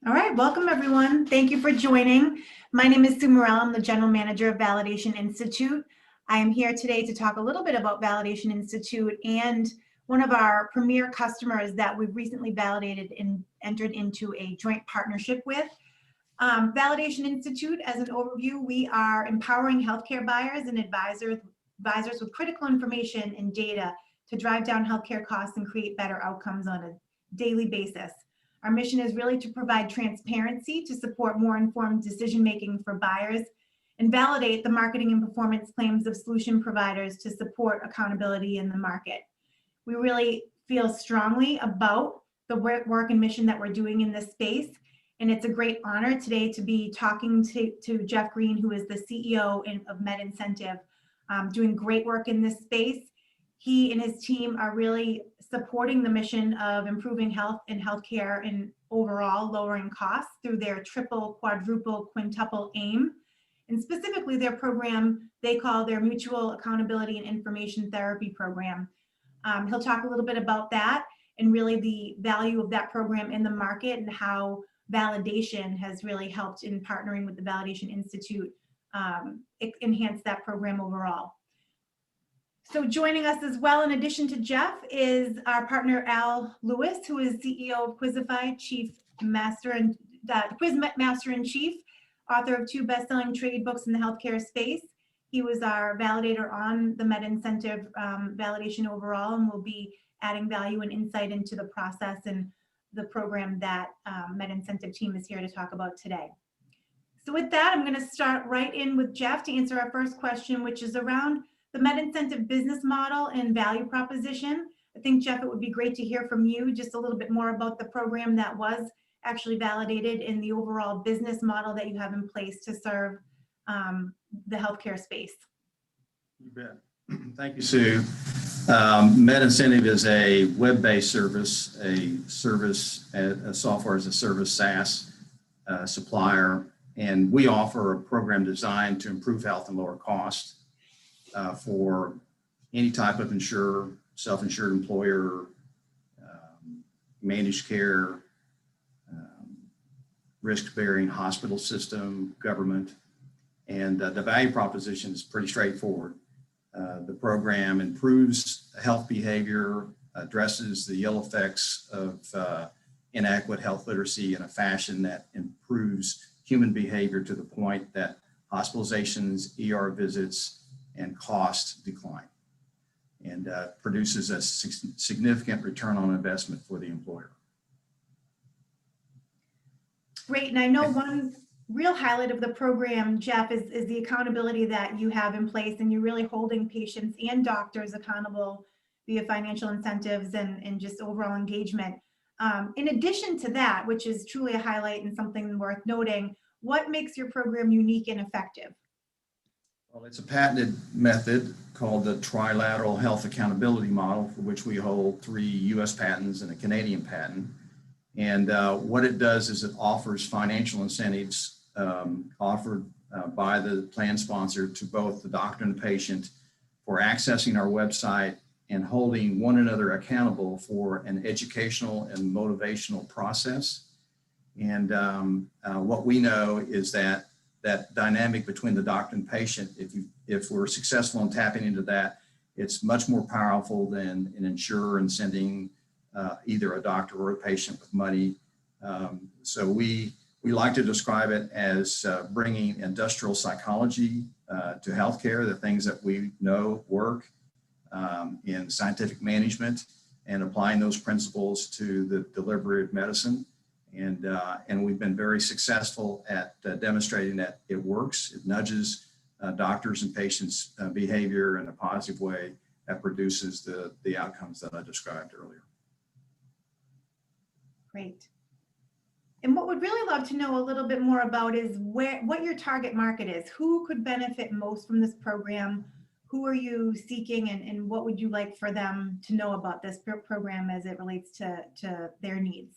All right, welcome everyone. Thank you for joining. My name is Sue Morell. I'm the General Manager of Validation Institute. I am here today to talk a little bit about Validation Institute and one of our premier customers that we've recently validated and entered into a joint partnership with. Validation Institute, as an overview, we are empowering healthcare buyers and advisors with critical information and data to drive down healthcare costs and create better outcomes on a daily basis. Our mission is really to provide transparency to support more informed decision-making for buyers and validate the marketing and performance claims of solution providers to support accountability in the market. We really feel strongly about the work and mission that we're doing in this space, and it's a great honor today to be talking to Jeff Green, who is the CEO of MedEncentive, doing great work in this space. He and his team are really supporting the mission of improving health and healthcare and overall lowering costs through their triple, quadruple, quintuple aim. And specifically their program they call their Mutual Accountability and Information Therapy Program. He'll talk a little bit about that and really the value of that program in the market and how validation has really helped in partnering with the Validation Institute enhance that program overall. So joining us as well, in addition to Jeff, is our partner Al Lewis, who is CEO of Quizify, Quiz Master in Chief, author of 2 best-selling trade books in the healthcare space. He was our validator on the MedEncentive validation overall, and will be adding value and insight into the process and the program that MedEncentive team is here to talk about today. So with that, I'm going to start right in with Jeff to answer our first question, which is around the MedEncentive business model and value proposition. I think, Jeff, it would be great to hear from you just a little bit more about the program that was actually validated and the overall business model that you have in place to serve the healthcare space. You bet. Thank you, Sue. MedEncentive is a web-based service, a software as a service SaaS supplier, and we offer a program designed to improve health and lower cost for any type of insurer, self-insured employer, managed care, risk-bearing hospital system, government, and the value proposition is pretty straightforward. The program improves health behavior, addresses the ill effects of inadequate health literacy in a fashion that improves human behavior to the point that hospitalizations, ER visits, and costs decline, and produces a significant return on investment for the employer. Great, and I know one real highlight of the program, Jeff, is the accountability that you have in place, and you're really holding patients and doctors accountable via financial incentives and just overall engagement. In addition to that, which is truly a highlight and something worth noting, what makes your program unique and effective? Well, it's a patented method called the Trilateral Health Accountability Model, for which we hold 3 US patents and a Canadian patent. And what it does is it offers financial incentives offered by the plan sponsor to both the doctor and the patient for accessing our website and holding one another accountable for an educational and motivational process. And what we know is that dynamic between the doctor and patient, if we're successful in tapping into that, it's much more powerful than an insurer and sending either a doctor or a patient with money. So we like to describe it as bringing industrial psychology to healthcare, the things that we know work in scientific management, and applying those principles to the delivery of medicine. And we've been very successful at demonstrating that it works. It nudges doctors and patients' behavior in a positive way that produces the outcomes that I described earlier. Great. And what we'd really love to know a little bit more about is what your target market is. Who could benefit most from this program? Who are you seeking, and what would you like for them to know about this program as it relates to their needs?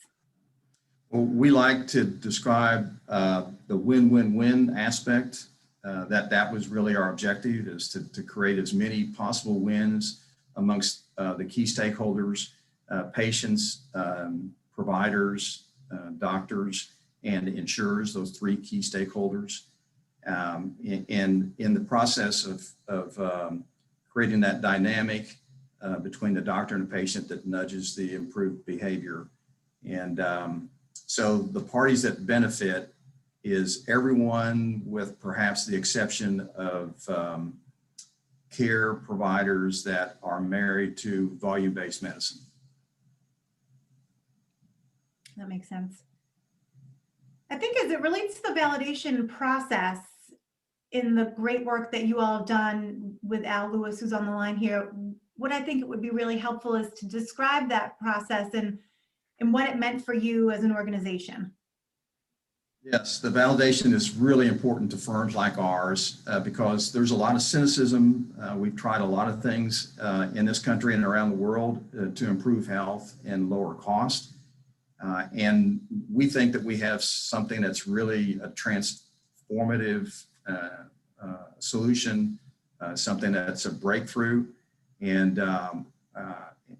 Well, we like to describe the win-win-win aspect. That was really our objective, is to create as many possible wins amongst the key stakeholders, patients, providers, doctors, and insurers, those three key stakeholders. And in the process of creating that dynamic between the doctor and the patient that nudges the improved behavior. And so the parties that benefit is everyone, with perhaps the exception of care providers that are married to volume-based medicine. That makes sense. I think as it relates to the validation process, in the great work that you all have done with Al Lewis, who's on the line here, what I think it would be really helpful is to describe that process and what it meant for you as an organization. Yes, the validation is really important to firms like ours because there's a lot of cynicism. We've tried a lot of things in this country and around the world to improve health and lower cost. And we think that we have something that's really a transformative solution, something that's a breakthrough. And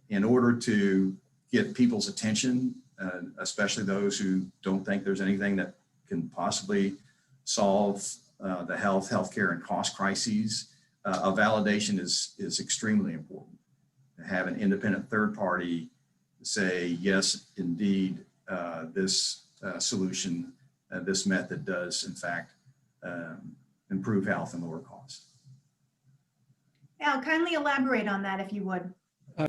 in order to get people's attention, especially those who don't think there's anything that can possibly solve the healthcare and cost crises, a validation is extremely important. To have an independent third party say, yes, indeed, this solution, this method does, in fact, improve health and lower costs. Al, kindly elaborate on that if you would.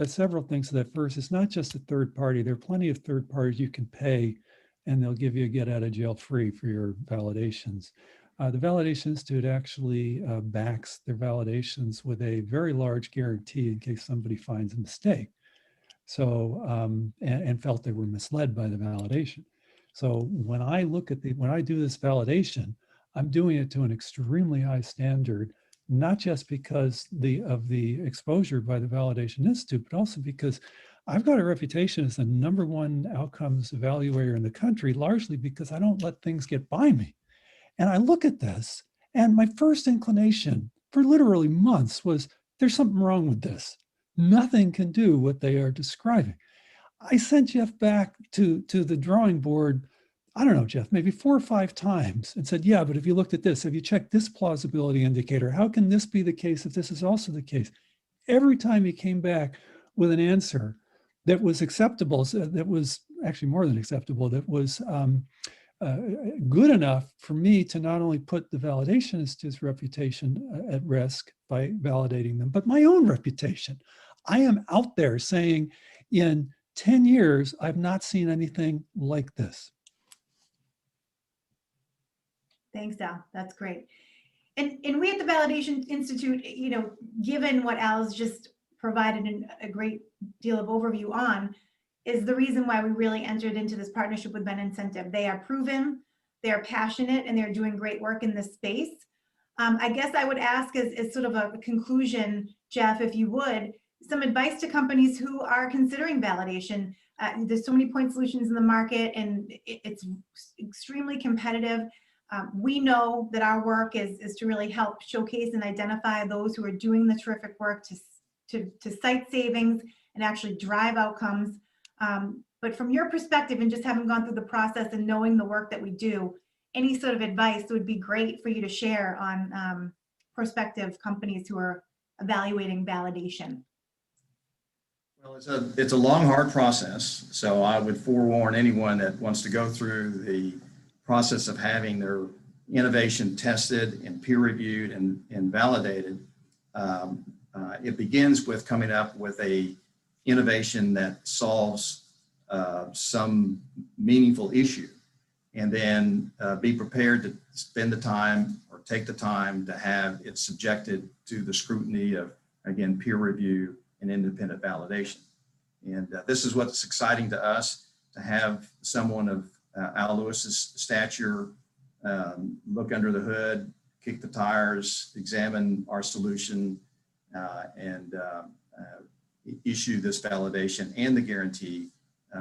Several things to that. First, it's not just a third party. There are plenty of third parties you can pay and they'll give you a get out of jail free for your validations. The Validation Institute actually backs their validations with a very large guarantee in case somebody finds a mistake. So, and felt they were misled by the validation. So when I look at when I do this validation, I'm doing it to an extremely high standard, not just because of the exposure by the Validation Institute, but also because I've got a reputation as the #1 outcomes evaluator in the country, largely because I don't let things get by me. And I look at this, and my first inclination for literally months was, there's something wrong with this. Nothing can do what they are describing. I sent Jeff back to the drawing board, I don't know, Jeff, maybe 4 or 5 times and said, yeah, but if you looked at this, have you checked this plausibility indicator? How can this be the case if this is also the case? Every time he came back with an answer that was acceptable, that was actually more than acceptable, that was good enough for me to not only put the Validation Institute's reputation at risk by validating them, but my own reputation. I am out there saying, in 10 years, I've not seen anything like this. Thanks, Al. That's great. And we at the Validation Institute, you know, given what Al's just provided a great deal of overview on, is the reason why we really entered into this partnership with MedEncentive. They are proven, they are passionate, and they're doing great work in this space. I guess I would ask as sort of a conclusion, Jeff, if you would, some advice to companies who are considering validation. There's so many point solutions in the market, and it's extremely competitive. We know that our work is to really help showcase and identify those who are doing the terrific work to cite savings and actually drive outcomes. But from your perspective and just having gone through the process and knowing the work that we do, any sort of advice would be great for you to share on prospective companies who are evaluating validation. Well, it's a long, hard process. So I would forewarn anyone that wants to go through the process of having their innovation tested and peer reviewed and validated. It begins with coming up with a innovation that solves some meaningful issue, and then be prepared to spend the time or take the time to have it subjected to the scrutiny of, again, peer review and independent validation. And this is what's exciting to us, to have someone of Al Lewis's stature look under the hood, kick the tires, examine our solution, and issue this validation and the guarantee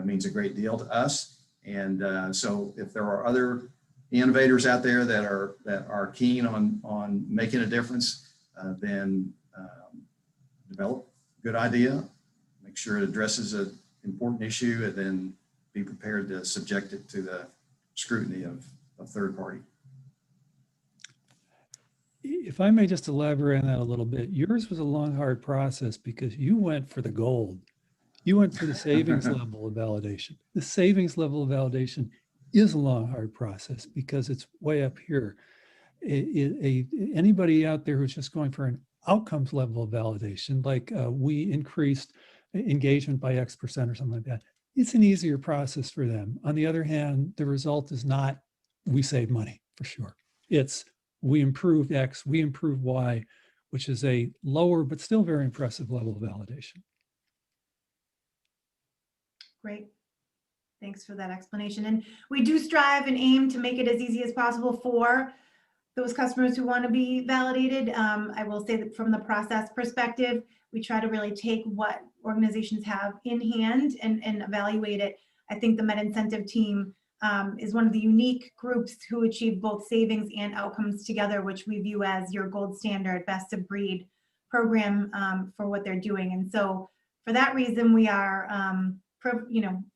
means a great deal to us. And so if there are other innovators out there that are keen on making a difference, then develop a good idea, make sure it addresses an important issue, and then be prepared to subject it to the scrutiny of a third party. If I may just elaborate on that a little bit, yours was a long, hard process because you went for the gold. You went for the savings level of validation. The savings level of validation is a long, hard process because it's way up here. Anybody out there who's just going for an outcomes level of validation, like we increased engagement by X% or something like that, it's an easier process for them. On the other hand, the result is not we save money for sure. It's we improved X, we improved Y, which is a lower but still very impressive level of validation. Great. Thanks for that explanation. And we do strive and aim to make it as easy as possible for those customers who want to be validated. I will say that from the process perspective, we try to really take what organizations have in hand and evaluate it. I think the MedEncentive team is one of the unique groups who achieve both savings and outcomes together, which we view as your gold standard, best of breed program for what they're doing. And so for that reason, we are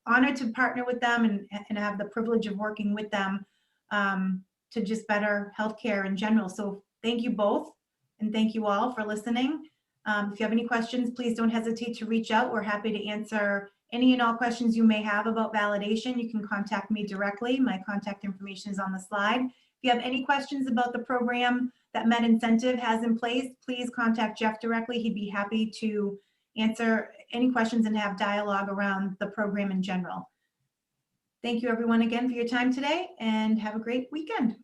honored to partner with them and have the privilege of working with them to just better healthcare in general. So thank you both, and thank you all for listening. If you have any questions, please don't hesitate to reach out. We're happy to answer any and all questions you may have about validation. You can contact me directly. My contact information is on the slide. If you have any questions about the program that MedEncentive has in place, please contact Jeff directly. He'd be happy to answer any questions and have dialogue around the program in general. Thank you everyone again for your time today, and have a great weekend.